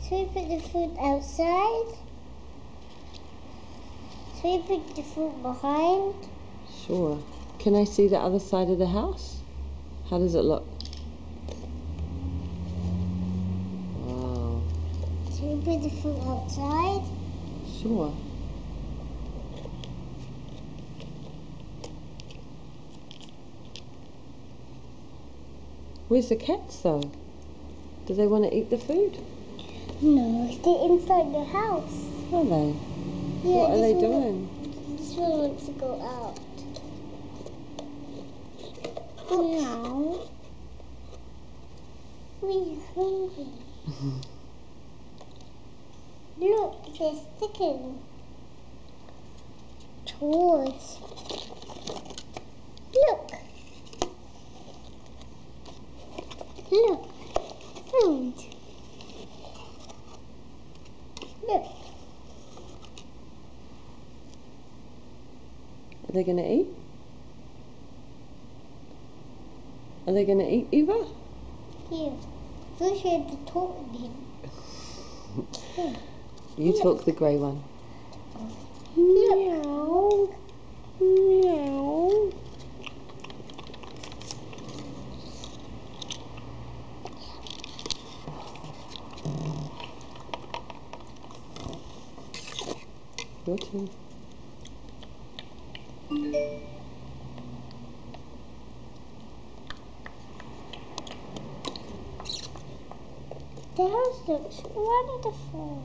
Should we put the food outside? Should we put the food behind? Sure. Can I see the other side of the house? How does it look? Wow. Should we put the food outside? Sure. Where's the cats though? Do they want to eat the food? No, they're inside the house. Are they? Yeah, What are they this one- doing? This one wants to go out. Meow. We're hungry. Look, they're sticking. Toys. Look. Look. Food. Look. Are they going to eat? Are they going to eat, Eva? Here. First you have to talk again. Here. You talk the grey one. Meow. Meow. Your turn. The house looks wonderful.